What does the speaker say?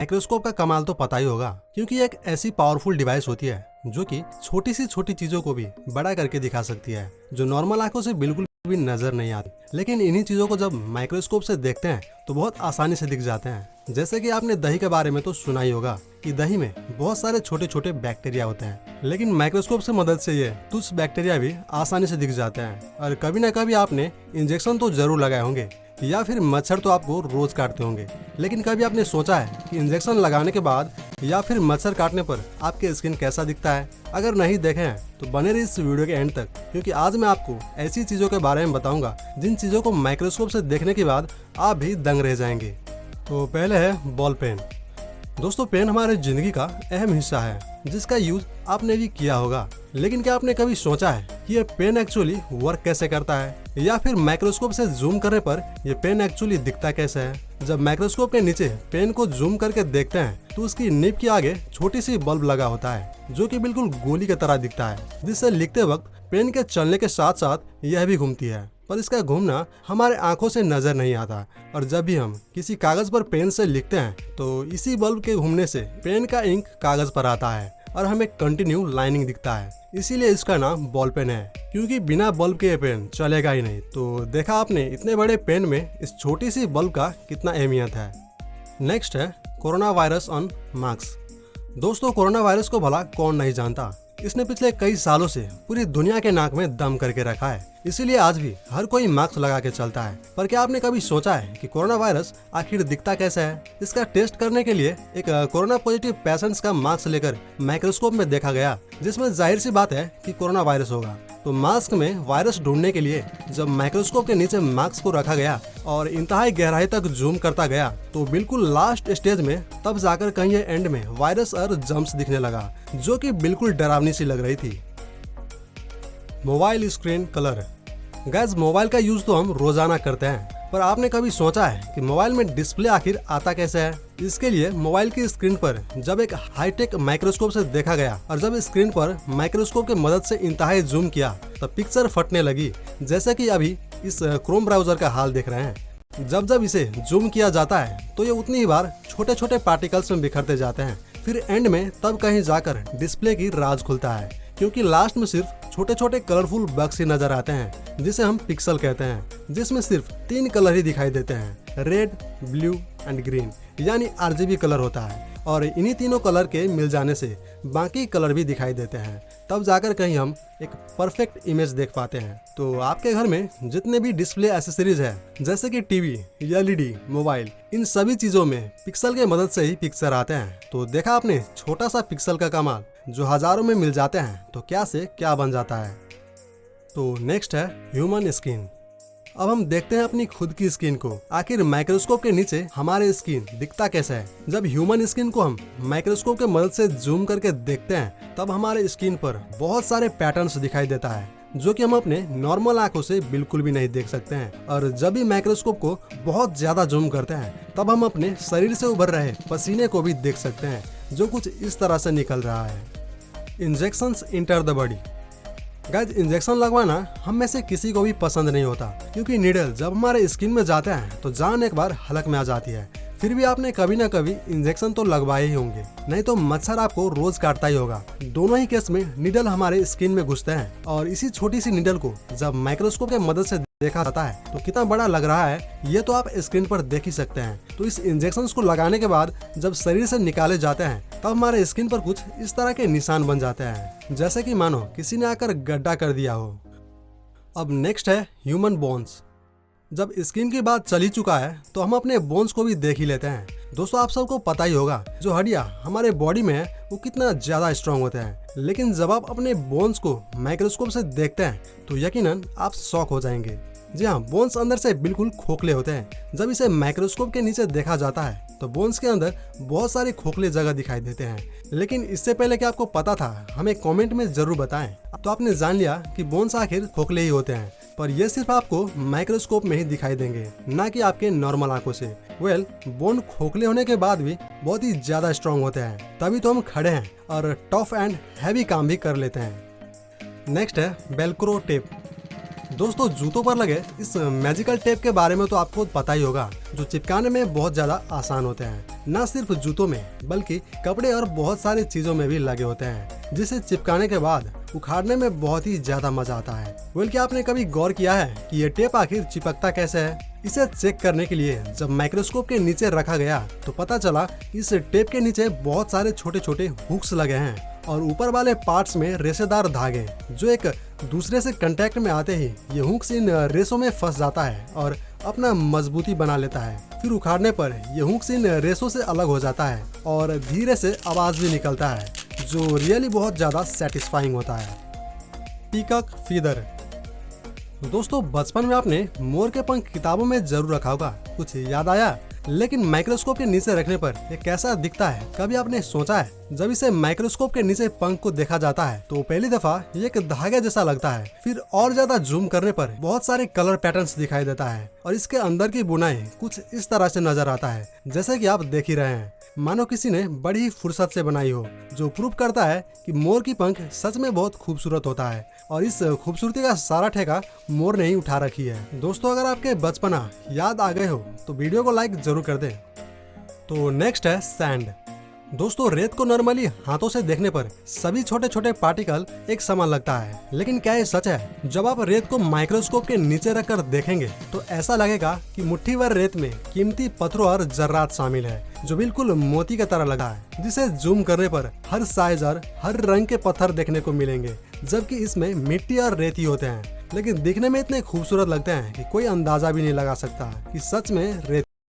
Microscope का कमाल तो पता ही होगा, क्योंकि ये एक ऐसी पावरफुल डिवाइस होती है जो कि छोटी सी छोटी चीजों को भी बड़ा करके दिखा सकती है, जो नॉर्मल आंखों से बिल्कुल भी नजर नहीं आती। लेकिन इन्हीं चीजों को जब माइक्रोस्कोप से देखते हैं तो बहुत आसानी से दिख जाते हैं। जैसे कि आपने दही के बारे में तो सुना ही होगा कि दही में बहुत सारे छोटे छोटे बैक्टीरिया होते हैं, लेकिन माइक्रोस्कोप से मदद से ये तुच्छ बैक्टीरिया भी आसानी से दिख जाते हैं। और कभी ना कभी आपने इंजेक्शन तो जरूर लगाए होंगे या फिर मच्छर तो आपको रोज काटते होंगे, लेकिन कभी आपने सोचा है कि इंजेक्शन लगाने के बाद या फिर मच्छर काटने पर आपके स्किन कैसा दिखता है? अगर नहीं देखे हैं तो बने रहिए इस वीडियो के एंड तक, क्योंकि आज मैं आपको ऐसी चीजों के बारे में बताऊंगा जिन चीजों को माइक्रोस्कोप से देखने के बाद आप भी दंग रह जाएंगे। तो पहले है बॉल पेन। दोस्तों, पेन हमारे जिंदगी का अहम हिस्सा है जिसका यूज आपने भी किया होगा, लेकिन क्या आपने कभी सोचा है कि ये पेन एक्चुअली वर्क कैसे करता है, या फिर माइक्रोस्कोप से जूम करने पर ये पेन एक्चुअली दिखता कैसे है? जब माइक्रोस्कोप के नीचे पेन को जूम करके देखते हैं तो उसकी निब के आगे छोटी सी बल्ब लगा होता है जो कि बिल्कुल गोली की तरह दिखता है, जिससे लिखते वक्त पेन के चलने के साथ साथ यह भी घूमती है, पर इसका घूमना हमारे आंखों से नजर नहीं आता। और जब भी हम किसी कागज पर पेन से लिखते हैं तो इसी बल्ब के घूमने से पेन का इंक कागज पर आता है और हमें कंटिन्यू लाइनिंग दिखता है। इसीलिए इसका नाम बॉल पेन है, क्योंकि बिना बल्ब के ये पेन चलेगा ही नहीं। तो देखा आपने इतने बड़े पेन में इस छोटी सी बल्ब का कितना अहमियत है। नेक्स्ट है कोरोना वायरस ऑन मास्क। दोस्तों, कोरोना वायरस को भला कौन नहीं जानता। इसने पिछले कई सालों से पूरी दुनिया के नाक में दम करके रखा है, इसीलिए आज भी हर कोई मास्क लगा के चलता है। पर क्या आपने कभी सोचा है कि कोरोना वायरस आखिर दिखता कैसे है? इसका टेस्ट करने के लिए एक कोरोना पॉजिटिव पेशेंट्स का मास्क लेकर माइक्रोस्कोप में देखा गया, जिसमें जाहिर सी बात है कि कोरोना वायरस होगा। तो मास्क में वायरस ढूंढने के लिए जब माइक्रोस्कोप के नीचे मास्क को रखा गया और इंतहाई गहराई तक जूम करता गया तो बिल्कुल लास्ट स्टेज में तब जाकर कहीं एंड में वायरस और जम्स दिखने लगा, जो कि बिल्कुल डरावनी सी लग रही थी। Mobile screen colour. Guys, mobile का यूज तो हम रोजाना करते हैं, पर आपने कभी सोचा है कि मोबाइल में डिस्प्ले आखिर आता कैसे है? इसके लिए मोबाइल की स्क्रीन पर जब एक हाईटेक माइक्रोस्कोप से देखा गया और जब स्क्रीन पर माइक्रोस्कोप की मदद से इंतहाई जूम किया तब पिक्चर फटने लगी, जैसे कि अभी इस क्रोम ब्राउजर का हाल देख रहे हैं। जब जब इसे जूम किया जाता है तो ये उतनी ही बार छोटे छोटे पार्टिकल्स में बिखरते जाते हैं। फिर एंड में तब कहीं जाकर डिस्प्ले की राज खुलता है, क्योंकि लास्ट में सिर्फ छोटे छोटे कलरफुल बक्स ही नजर आते हैं जिसे हम पिक्सल कहते हैं, जिसमें सिर्फ 3 कलर ही दिखाई देते हैं, रेड, ब्लू एंड ग्रीन, यानी RGB कलर होता है। और इन्हीं तीनों कलर के मिल जाने से बाकी कलर भी दिखाई देते हैं, तब जाकर कहीं हम एक परफेक्ट इमेज देख पाते हैं। तो आपके घर में जितने भी डिस्प्ले एसेसरीज है, जैसे कि टीवी, LED, मोबाइल, इन सभी चीजों में पिक्सल के मदद से ही पिक्चर आते हैं। तो देखा आपने छोटा सा पिक्सल का कमाल जो हजारों में मिल जाते हैं, तो क्या से क्या बन जाता है। तो नेक्स्ट है ह्यूमन स्किन। अब हम देखते हैं अपनी खुद की स्किन को। आखिर माइक्रोस्कोप के नीचे हमारे स्किन दिखता कैसा है? जब ह्यूमन स्किन को हम माइक्रोस्कोप के मदद से जूम करके देखते हैं तब हमारे स्किन पर बहुत सारे पैटर्न्स दिखाई देता है, जो कि हम अपने नॉर्मल आंखों से बिल्कुल भी नहीं देख सकते हैं। और जब भी माइक्रोस्कोप को बहुत ज्यादा जूम करते हैं तब हम अपने शरीर से उभर रहे पसीने को भी देख सकते हैं, जो कुछ इस तरह से निकल रहा है। Injections enter the body. Guys, injection लगवाना हम में से किसी को भी पसंद नहीं होता, क्योंकि नीडल जब हमारे स्किन में जाते हैं तो जान एक बार हलक में आ जाती है। फिर भी आपने कभी ना कभी इंजेक्शन तो लगवाए ही होंगे, नहीं तो मच्छर आपको रोज काटता ही होगा। दोनों ही केस में नीडल हमारे स्किन में घुसते हैं, और इसी छोटी सी नीडल को जब माइक्रोस्कोप के मदद से देखा जाता है तो कितना बड़ा लग रहा है ये तो आप स्क्रीन पर देख ही सकते हैं। तो इस इंजेक्शन को लगाने के बाद जब शरीर से निकाले जाते हैं तब हमारे स्किन पर कुछ इस तरह के निशान बन जाते हैं, जैसे कि मानो किसी ने आकर गड्ढा कर दिया हो। अब नेक्स्ट है ह्यूमन बोन्स। जब स्किन की बात चल ही चुका है तो हम अपने बोन्स को भी देख ही लेते हैं। दोस्तों, आप सबको पता ही होगा जो हड्डियां हमारे बॉडी में है वो कितना ज्यादा स्ट्रांग होते हैं, लेकिन जब आप अपने बोन्स को माइक्रोस्कोप से देखते हैं तो यकीनन आप शॉक हो जाएंगे। जी हाँ, बोन्स अंदर से बिल्कुल खोखले होते हैं। जब इसे माइक्रोस्कोप के नीचे देखा जाता है तो बोन्स के अंदर बहुत सारी खोखले जगह दिखाई देते हैं। लेकिन इससे पहले कि आपको पता था, हमें कमेंट में जरूर बताएं। तो आपने जान लिया कि बोन्स आखिर खोखले ही होते हैं, पर ये सिर्फ आपको माइक्रोस्कोप में ही दिखाई देंगे, ना कि आपके नॉर्मल आंखों से। बोन खोखले होने के बाद भी बहुत ही ज्यादा स्ट्रांग होते हैं, तभी तो हम खड़े हैं और टफ एंड हैवी काम भी कर लेते हैं। नेक्स्ट है वेलक्रो टेप। दोस्तों जूतों पर लगे इस मैजिकल टेप के बारे में तो आपको पता ही होगा, जो चिपकाने में बहुत ज्यादा आसान होते हैं। न सिर्फ जूतों में बल्कि कपड़े और बहुत सारी चीजों में भी लगे होते हैं, जिसे चिपकाने के बाद उखाड़ने में बहुत ही ज्यादा मजा आता है। क्या आपने कभी गौर किया है कि ये टेप आखिर चिपकता कैसे है? इसे चेक करने के लिए जब माइक्रोस्कोप के नीचे रखा गया तो पता चला इस टेप के नीचे बहुत सारे छोटे छोटे हुक्स लगे हैं और ऊपर वाले पार्ट्स में रेशेदार धागे, जो एक दूसरे से कांटेक्ट में आते ही ये हुक्स इन रेसों में फंस जाता है और अपना मजबूती बना लेता है। फिर उखाड़ने पर ये हुक्स इन रेसों से अलग हो जाता है और धीरे से आवाज भी निकलता है, जो रियली बहुत ज्यादा सेटिस्फाइंग होता है। Peacock feather. दोस्तों बचपन में आपने मोर के पंख किताबों में जरूर रखा होगा, कुछ याद आया? लेकिन माइक्रोस्कोप के नीचे रखने पर ये कैसा दिखता है, कभी आपने सोचा है? जब इसे माइक्रोस्कोप के नीचे पंख को देखा जाता है तो पहली दफा ये एक धागे जैसा लगता है, फिर और ज्यादा जूम करने पर बहुत सारे कलर पैटर्न्स दिखाई देता है और इसके अंदर की बुनाई कुछ इस तरह से नजर आता है, जैसे कि आप देख ही रहे हैं, मानो किसी ने बड़ी ही फुर्सत से बनाई हो, जो प्रूव करता है कि मोर की पंख सच में बहुत खूबसूरत होता है और इस खूबसूरती का सारा ठेका मोर ने ही उठा रखी है। दोस्तों अगर आपके बचपना याद आ गए हो तो वीडियो को लाइक जरूर कर दें। तो नेक्स्ट है सैंड। दोस्तों रेत को नॉर्मली हाथों से देखने पर सभी छोटे छोटे पार्टिकल एक समान लगता है, लेकिन क्या ये सच है? जब आप रेत को माइक्रोस्कोप के नीचे रखकर देखेंगे तो ऐसा लगेगा कि मुट्ठी भर रेत में कीमती पत्थरों और जर्रात शामिल है, जो बिल्कुल मोती की तरह लगा है, जिसे जूम करने पर हर साइज और हर रंग के पत्थर देखने को मिलेंगे, जबकि इसमें मिट्टी और रेती होते हैं, लेकिन दिखने में इतने खूबसूरत लगते हैं कि कोई अंदाजा भी नहीं लगा सकता कि सच में रेत